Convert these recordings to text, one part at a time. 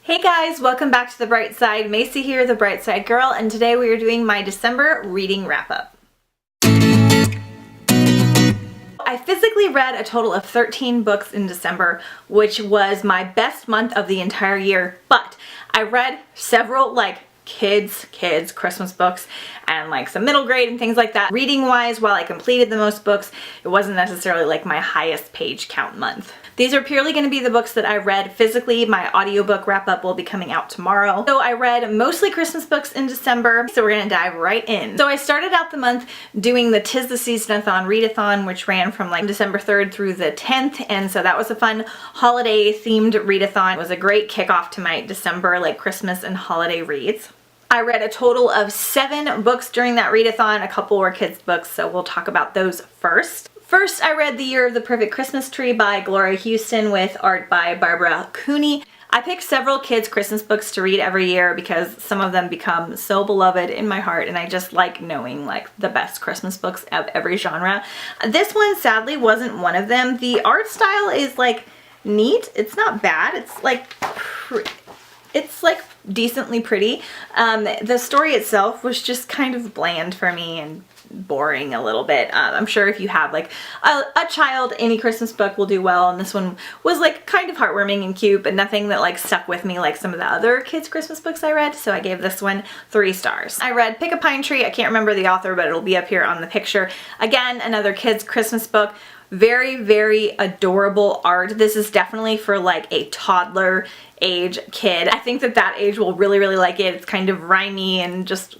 Hey guys, welcome back to The Bright Side. Macy here, the Bright Side Girl, and today we are doing my December reading wrap-up. I physically read a total of 13 books in December, which was my best month of the entire year, but I read several kids Christmas books and some middle grade and things like that. Reading wise, while I completed the most books, it wasn't necessarily my highest page count month. These are purely going to be the books that I read physically. My audiobook wrap up will be coming out tomorrow. So I read mostly Christmas books in December, so we're going to dive right in. So I started out the month doing the 'Tis the Season-a-thon readathon, which ran from December 3rd through the 10th, and so that was a fun holiday themed readathon. It was a great kickoff to my December Christmas and holiday reads. I read a total of 7 books during that readathon. A couple were kids books, so we'll talk about those first. First, I read The Year of the Perfect Christmas Tree by Gloria Houston with art by Barbara Cooney. I pick several kids' Christmas books to read every year because some of them become so beloved in my heart, and I just like knowing the best Christmas books of every genre. This one sadly wasn't one of them. The art style is neat. It's not bad. It's decently pretty. The story itself was just kind of bland for me and boring a little bit. I'm sure if you have a child, any Christmas book will do well, and this one was kind of heartwarming and cute, but nothing that stuck with me like some of the other kids Christmas books I read, so I gave this one 3 stars. I read Pick a Pine Tree. I can't remember the author, but it'll be up here on the picture. Again, another kids Christmas book. Very, very adorable art. This is definitely for a toddler age kid. I think that age will really, really like it. It's kind of rhymey and just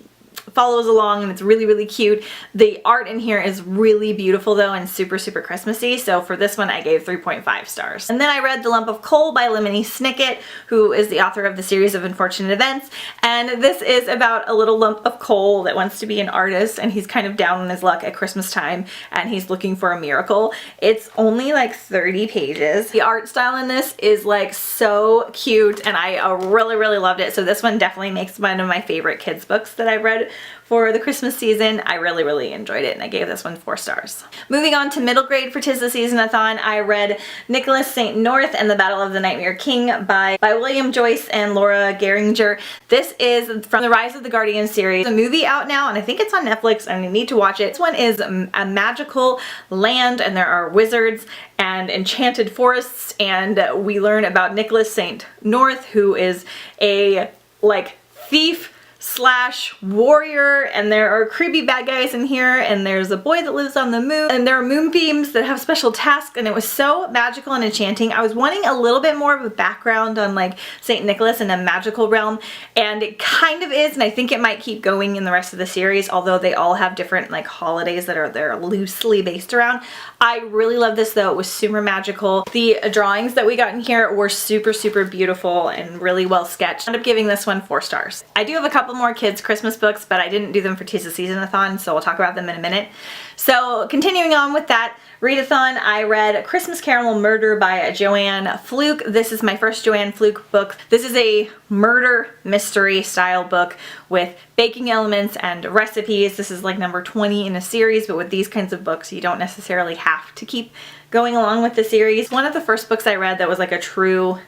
follows along, and it's really, really cute. The art in here is really beautiful though, and super, super Christmassy, so for this one I gave 3.5 stars. And then I read The Lump of Coal by Lemony Snicket, who is the author of the series of Unfortunate Events, and this is about a little lump of coal that wants to be an artist, and he's kind of down on his luck at Christmas time, and he's looking for a miracle. It's only 30 pages. The art style in this is so cute, and I really, really loved it, so this one definitely makes one of my favorite kids books that I read for the Christmas season. I really, really enjoyed it, and I gave this one 4 stars. Moving on to middle grade for 'Tis the Season-a-thon, I read Nicholas St. North and the Battle of the Nightmare King by William Joyce and Laura Geringer. This is from the Rise of the Guardian series. There's a movie out now, and I think it's on Netflix, and you need to watch it. This one is a magical land, and there are wizards and enchanted forests, and we learn about Nicholas St. North, who is a thief / warrior, and there are creepy bad guys in here, and there's a boy that lives on the moon, and there are moonbeams that have special tasks, and it was so magical and enchanting. I was wanting a little bit more of a background on St. Nicholas in a magical realm, and it kind of is, and I think it might keep going in the rest of the series, although they all have different holidays that they're loosely based around. I really love this though. It was super magical. The drawings that we got in here were super, super beautiful and really well sketched. I ended up giving this one 4 stars. I do have a couple more kids Christmas books, but I didn't do them for 'Tis the Season-a-thon, so we'll talk about them in a minute. So continuing on with that readathon, I read Christmas Carol Murder by Joanne Fluke. This is my first Joanne Fluke book. This is a murder mystery style book with baking elements and recipes. This is number 20 in a series, but with these kinds of books you don't necessarily have to keep going along with the series. One of the first books I read that was a true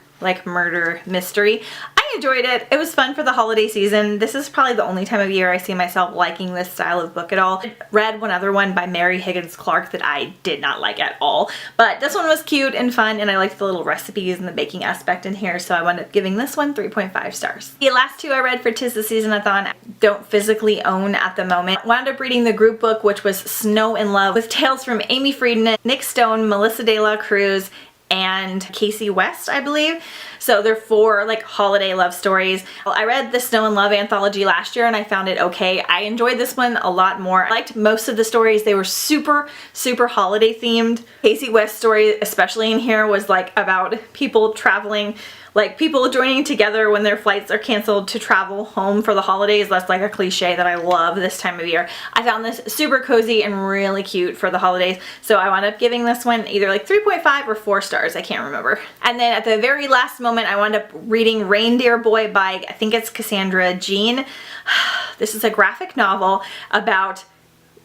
murder mystery. I enjoyed it. It was fun for the holiday season. This is probably the only time of year I see myself liking this style of book at all. I read one other one by Mary Higgins Clark that I did not like at all, but this one was cute and fun, and I liked the little recipes and the baking aspect in here, so I wound up giving this one 3.5 stars. The last 2 I read for 'Tis the Season-a-thon I don't physically own at the moment. Wound up reading the group book, which was Snow in Love, with tales from Amy Friedman, Nick Stone, Melissa De La Cruz, and Casey West, I believe. So they're 4 holiday love stories. I read the Snow in Love anthology last year, and I found it okay. I enjoyed this one a lot more. I liked most of the stories. They were super, super holiday themed. Casey West's story, especially in here, was about people traveling, people joining together when their flights are canceled to travel home for the holidays. That's a cliche that I love this time of year. I found this super cozy and really cute for the holidays, so I wound up giving this one either 3.5 or 4 stars. I can't remember. And then at the very last moment, I wound up reading Reindeer Boy by, I think it's Cassandra Jean. This is a graphic novel about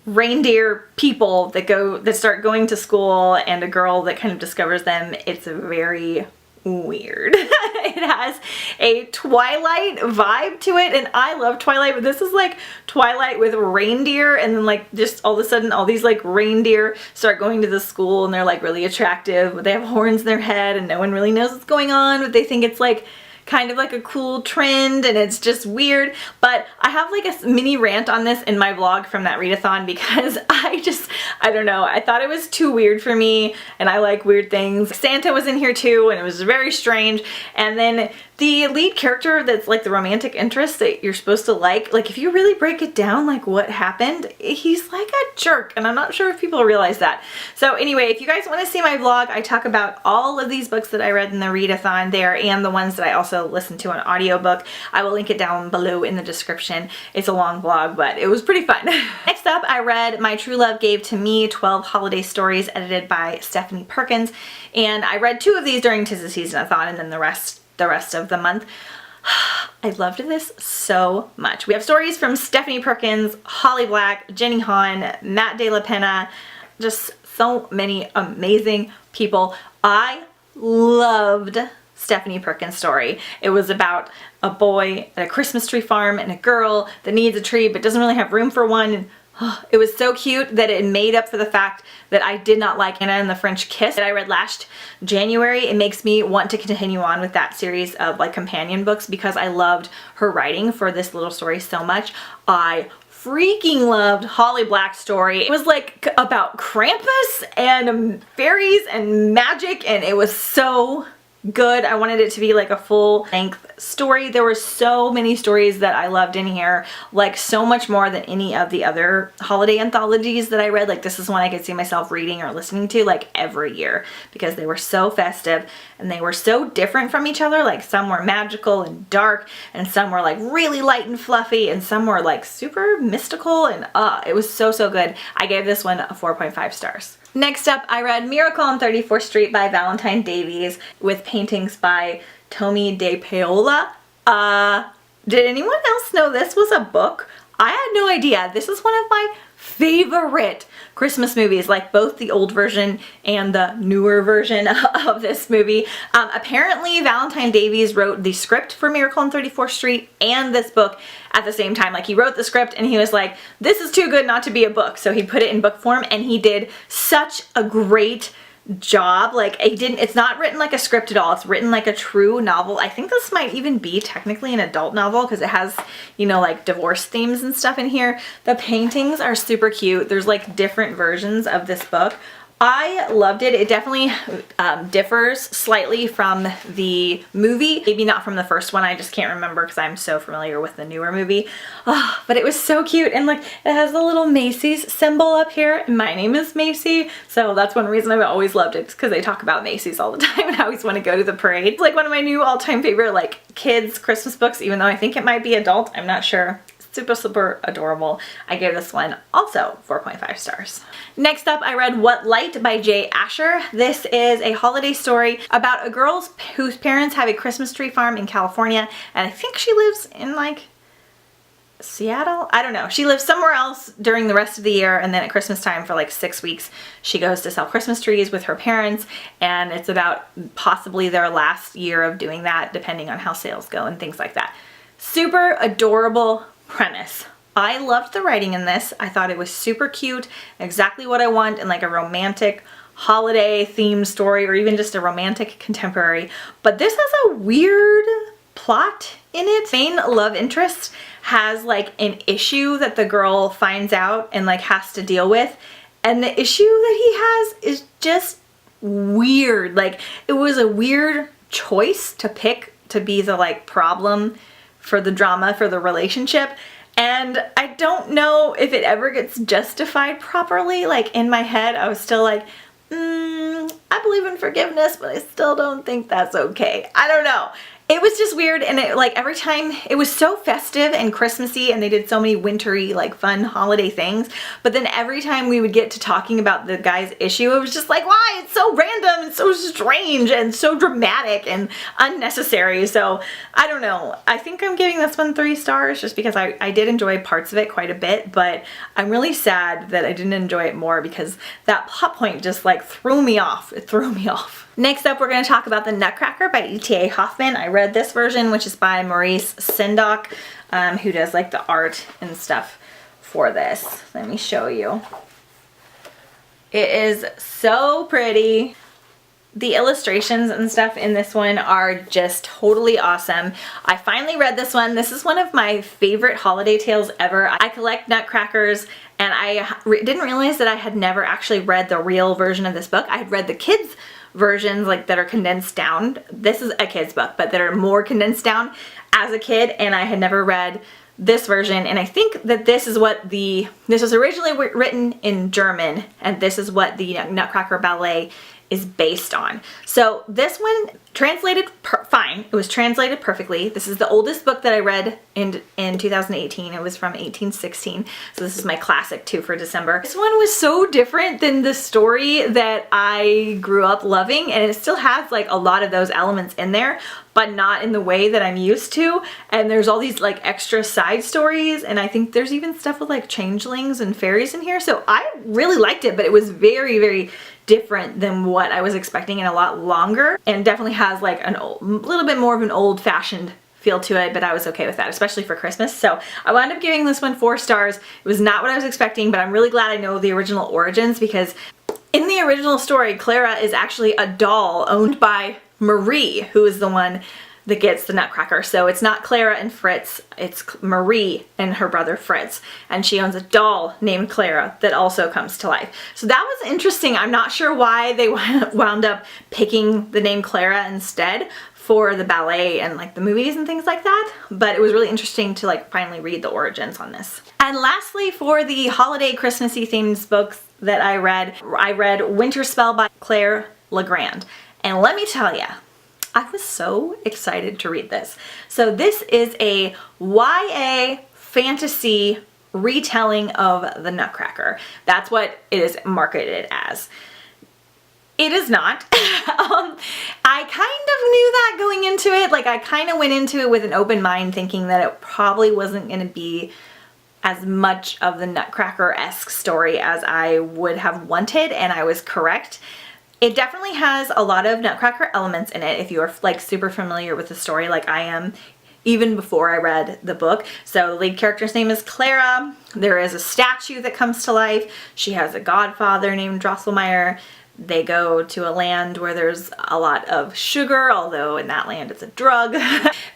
reindeer people that start going to school, and a girl that kind of discovers them. It's a very weird. It has a Twilight vibe to it, and I love Twilight, but this is like Twilight with reindeer, and then like just all of a sudden all these like reindeer start going to the school and they're like really attractive, but they have horns in their head and no one really knows what's going on, but they think it's like kind of like a cool trend, and it's just weird. But I have like a mini rant on this in my vlog from that readathon because I don't know, I thought it was too weird for me, and I like weird things. Santa was in here too, and it was very strange. And then the lead character that's like the romantic interest that you're supposed to like if you really break it down, like what happened, he's like a jerk, and I'm not sure if people realize that. So anyway, if you guys want to see my vlog, I talk about all of these books that I read in the readathon there, and the ones that I also listened to on audiobook. I will link it down below in the description. It's a long vlog, but it was pretty fun. Next up, I read My True Love Gave to Me 12 Holiday Stories, edited by Stephanie Perkins, and I read 2 of these during 'Tis the Season-a-thon, and then the rest of the month. I loved this so much. We have stories from Stephanie Perkins, Holly Black, Jenny Han, Matt De La Pena, just so many amazing people. I loved Stephanie Perkins' story. It was about a boy at a Christmas tree farm and a girl that needs a tree but doesn't really have room for one. And it was so cute that it made up for the fact that I did not like Anna and the French Kiss that I read last January. It makes me want to continue on with that series of like companion books because I loved her writing for this little story so much. I freaking loved Holly Black's story. It was like about Krampus and fairies and magic, and it was so good. I wanted it to be like a full-length story. There were so many stories that I loved in here, like so much more than any of the other holiday anthologies that I read. Like this is one I could see myself reading or listening to like every year because they were so festive and they were so different from each other. Like some were magical and dark, and some were like really light and fluffy, and some were like super mystical, and it was so good. I gave this one a 4.5 stars. Next up, I read Miracle on 34th Street by Valentine Davies with paintings by Tomie dePaola. Did anyone else know this was a book? I had no idea. This is one of my favorite Christmas movies, like both the old version and the newer version of this movie. Apparently Valentine Davies wrote the script for Miracle on 34th Street and this book at the same time. Like he wrote the script and he was like, this is too good not to be a book. So he put it in book form, and he did such a great job. Like it's not written like a script at all. It's written like a true novel. I think this might even be technically an adult novel because it has, you know, like divorce themes and stuff in here. The paintings are super cute. There's like different versions of this book. I loved it. It definitely differs slightly from the movie. Maybe not from the first one. I just can't remember because I'm so familiar with the newer movie. But it was so cute. And like it has the little Macy's symbol up here. And my name is Macy. So that's one reason I've always loved it, because they talk about Macy's all the time and I always want to go to the parade. It's like one of my new all-time favorite like kids Christmas books, even though I think it might be adult. I'm not sure. Super adorable. I gave this one also 4.5 stars. Next up, I read What Light by Jay Asher. This is a holiday story about a girl whose parents have a Christmas tree farm in California, and I think she lives in like Seattle? I don't know. She lives somewhere else during the rest of the year, and then at Christmas time for like 6 weeks she goes to sell Christmas trees with her parents, and it's about possibly their last year of doing that, depending on how sales go and things like that. Super adorable premise. I loved the writing in this. I thought it was super cute, exactly what I want in like a romantic holiday themed story, or even just a romantic contemporary. But this has a weird plot in it. Main love interest has like an issue that the girl finds out and like has to deal with, and the issue that he has is just weird. Like it was a weird choice to pick to be the like problem for the drama for the relationship, and I don't know if it ever gets justified properly. Like in my head I was still like, I believe in forgiveness, but I still don't think that's okay. I don't know. It was just weird, and it like every time it was so festive and Christmassy, and they did so many wintry like fun holiday things, but then every time we would get to talking about the guy's issue, it was just like, why? It's so random and so strange and so dramatic and unnecessary. So I don't know. I think I'm giving this one 3 stars just because I did enjoy parts of it quite a bit, but I'm really sad that I didn't enjoy it more because that plot point just like threw me off. It threw me off. Next up, we're going to talk about The Nutcracker by E.T.A. Hoffmann. I read this version, which is by Maurice Sendak, who does like the art and stuff for this. Let me show you. It is so pretty. The illustrations and stuff in this one are just totally awesome. I finally read this one. This is one of my favorite holiday tales ever. I collect nutcrackers, and I didn't realize that I had never actually read the real version of this book. I had read the kids' versions like that are condensed down. This is a kid's book, but that are more condensed down as a kid, and I had never read this version. And I think that this is what this was originally written in German, and this is what the Nutcracker Ballet is based on. So this one translated fine. It was translated perfectly. This is the oldest book that I read in 2018. It was from 1816. So this is my classic too for December. This one was so different than the story that I grew up loving, and it still has like a lot of those elements in there, but not in the way that I'm used to. And there's all these like extra side stories, and I think there's even stuff with like changelings and fairies in here. So I really liked it, but it was very, very different than what I was expecting and a lot longer, and definitely has like a little bit more of an old-fashioned feel to it, but I was okay with that, especially for Christmas. So I wound up giving this one 4 stars. It was not what I was expecting, but I'm really glad I know the original origins, because in the original story, Clara is actually a doll owned by Marie, who is the one that gets the Nutcracker. So it's not Clara and Fritz, it's Marie and her brother Fritz. And she owns a doll named Clara that also comes to life. So that was interesting. I'm not sure why they wound up picking the name Clara instead for the ballet and like the movies and things like that. But it was really interesting to like finally read the origins on this. And lastly, for the holiday Christmassy themed books that I read Winter Spell by Claire Legrand. And let me tell you, I was so excited to read this. So this is a YA fantasy retelling of the Nutcracker. That's what it is marketed as. It is not. I kind of knew that going into it. Like I kind of went into it with an open mind, thinking that it probably wasn't going to be as much of the Nutcracker-esque story as I would have wanted, and I was correct. It definitely has a lot of Nutcracker elements in it if you are like super familiar with the story like I am, even before I read the book. So the lead character's name is Clara. There is a statue that comes to life. She has a godfather named Drosselmeyer. They go to a land where there's a lot of sugar, although in that land it's a drug.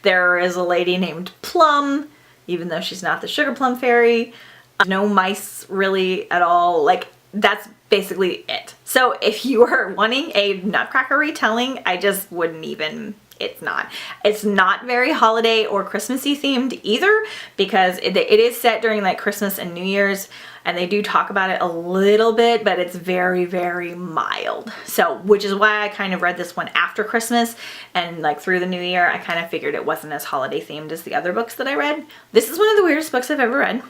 There is a lady named Plum, even though she's not the sugar plum fairy. No mice really at all. Like that's basically it. So if you are wanting a Nutcracker retelling, I just wouldn't even, it's not very holiday or Christmassy themed either, because it is set during like Christmas and New Year's, and they do talk about it a little bit, but it's very, very mild. So, which is why I kind of read this one after Christmas, and like through the new year, I kind of figured it wasn't as holiday themed as the other books that I read. This is one of the weirdest books I've ever read.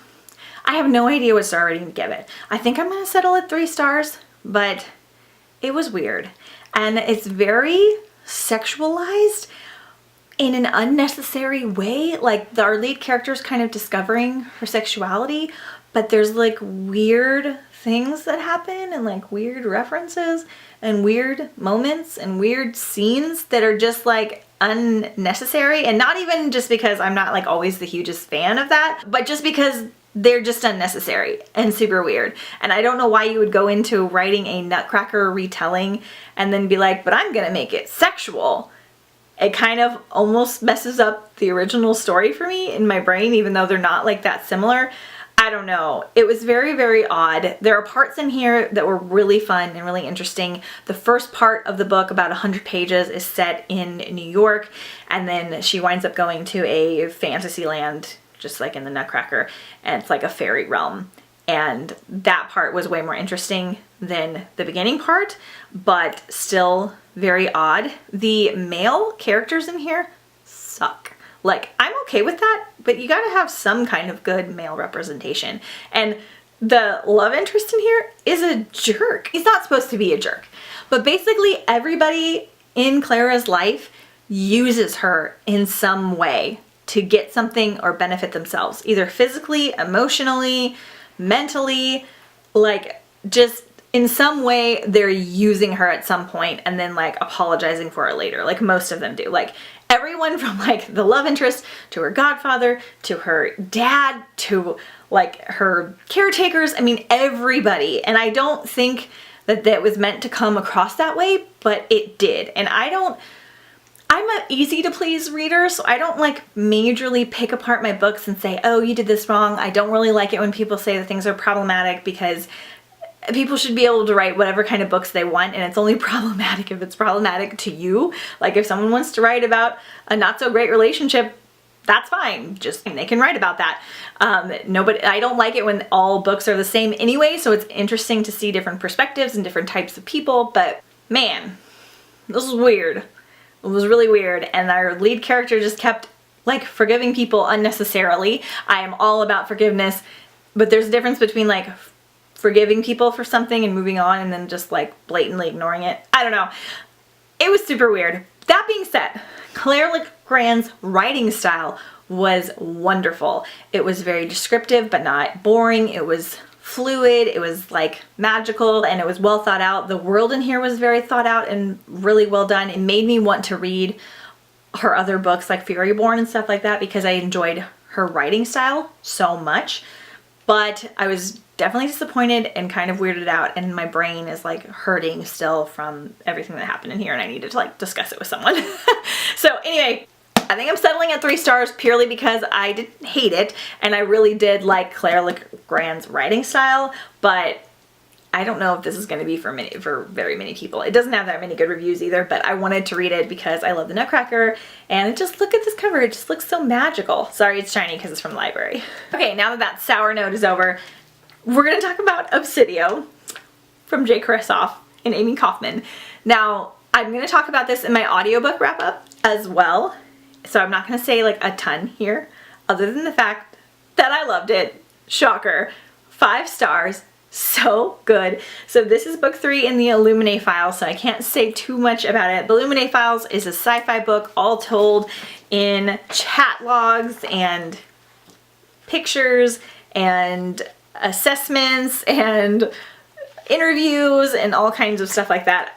I have no idea what star rating to give it. I think I'm gonna settle at 3 stars, but it was weird. And it's very sexualized in an unnecessary way. Like our lead character is kind of discovering her sexuality, but there's like weird things that happen and like weird references and weird moments and weird scenes that are just like unnecessary. And not even just because I'm not like always the hugest fan of that, but just because they're just unnecessary and super weird. And I don't know why you would go into writing a Nutcracker retelling and then be like, but I'm gonna make it sexual. It kind of almost messes up the original story for me in my brain, even though they're not like that similar. I don't know. It was very, very odd. There are parts in here that were really fun and really interesting. The first part of the book, about 100 pages, is set in New York, and then she winds up going to a fantasy land, just like in the Nutcracker, and it's like a fairy realm. And that part was way more interesting than the beginning part, but still very odd. The male characters in here suck. Like, I'm okay with that, but you gotta have some kind of good male representation. And the love interest in here is a jerk. He's not supposed to be a jerk, but basically everybody in Clara's life uses her in some way to get something or benefit themselves, either physically, emotionally, mentally, like just in some way they're using her at some point and then like apologizing for it later. Like most of them do. Like everyone from like the love interest to her godfather to her dad to like her caretakers. I mean, everybody. And I don't think that that was meant to come across that way, but it did. And I'm an easy to please reader, so I don't like majorly pick apart my books and say, oh, you did this wrong. I don't really like it when people say that things are problematic, because people should be able to write whatever kind of books they want, and it's only problematic if it's problematic to you. Like if someone wants to write about a not so great relationship, that's fine. Just they can write about that. I don't like it when all books are the same anyway, so it's interesting to see different perspectives and different types of people, but man, this was weird. It was really weird, and our lead character just kept like forgiving people unnecessarily. I am all about forgiveness, but there's a difference between like forgiving people for something and moving on and then just like blatantly ignoring it. I don't know. It was super weird. That being said, Claire LeGrand's writing style was wonderful. It was very descriptive but not boring. It was fluid, it was like magical, and it was well thought out. The world in here was very thought out and really well done. It made me want to read her other books like Furyborn and stuff like that because I enjoyed her writing style so much. But I was definitely disappointed and kind of weirded out, and my brain is like hurting still from everything that happened in here, and I needed to like discuss it with someone. So anyway, I think I'm settling at 3 stars purely because I didn't hate it, and I really did like Claire LeGrand's writing style, but I don't know if this is going to be for very many people. It doesn't have that many good reviews either, but I wanted to read it because I love the Nutcracker, and just look at this cover. It just looks so magical. Sorry it's shiny because it's from the library. Okay, now that that sour note is over, we're going to talk about Obsidio from Jay Kristoff and Amy Kaufman. Now, I'm going to talk about this in my audiobook wrap-up as well. So I'm not going to say like a ton here, other than the fact that I loved it. Shocker. 5 stars. So good. So this is book 3 in the Illuminae Files, so I can't say too much about it. The Illuminae Files is a sci-fi book all told in chat logs and pictures and assessments and interviews and all kinds of stuff like that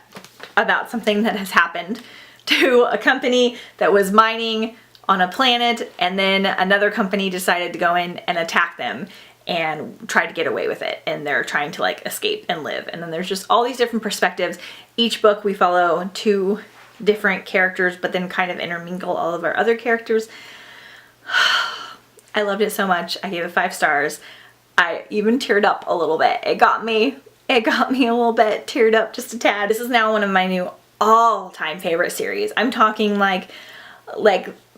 about something that has happened to a company that was mining on a planet, and then another company decided to go in and attack them and try to get away with it, and they're trying to like escape and live. And then there's just all these different perspectives. Each book we follow 2 different characters, but then kind of intermingle all of our other characters. I loved it so much. I gave it 5 stars. I even teared up a little bit. It got me a little bit teared up, just a tad. This is now one of my new all-time favorite series. I'm talking like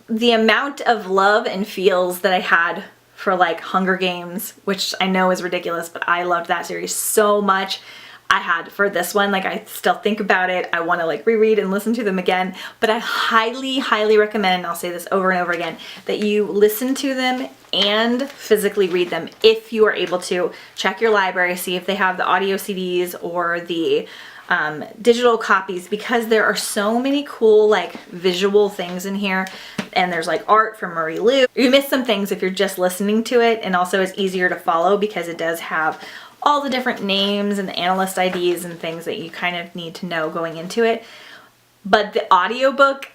the amount of love and feels that I had for like Hunger Games, which I know is ridiculous, but I loved that series so much. I had for this one, like I still think about it. I want to like reread and listen to them again, but I highly, highly recommend, I'll say this over and over again, that you listen to them and physically read them if you are able to. Check your library, see if they have the audio CDs or the digital copies, because there are so many cool like visual things in here, and there's like art from Marie Lu. You miss some things if you're just listening to it, and also it's easier to follow because it does have all the different names and the analyst IDs and things that you kind of need to know going into it. But the audiobook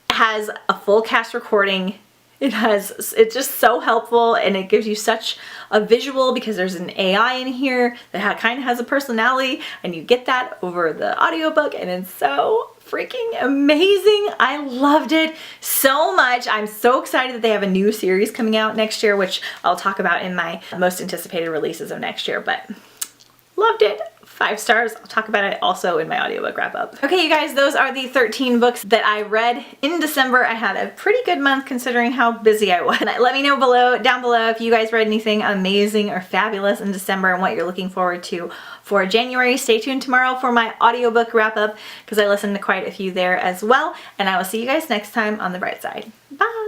has a full cast recording. It's just so helpful, and it gives you such a visual because there's an AI in here that kind of has a personality, and you get that over the audiobook, and it's so freaking amazing. I loved it so much. I'm so excited that they have a new series coming out next year, which I'll talk about in my most anticipated releases of next year, but loved it. 5 stars. I'll talk about it also in my audiobook wrap up. Okay, you guys, those are the 13 books that I read in December. I had a pretty good month considering how busy I was. Let me know down below if you guys read anything amazing or fabulous in December and what you're looking forward to for January. Stay tuned tomorrow for my audiobook wrap up because I listened to quite a few there as well. And I will see you guys next time on The Bright Side. Bye!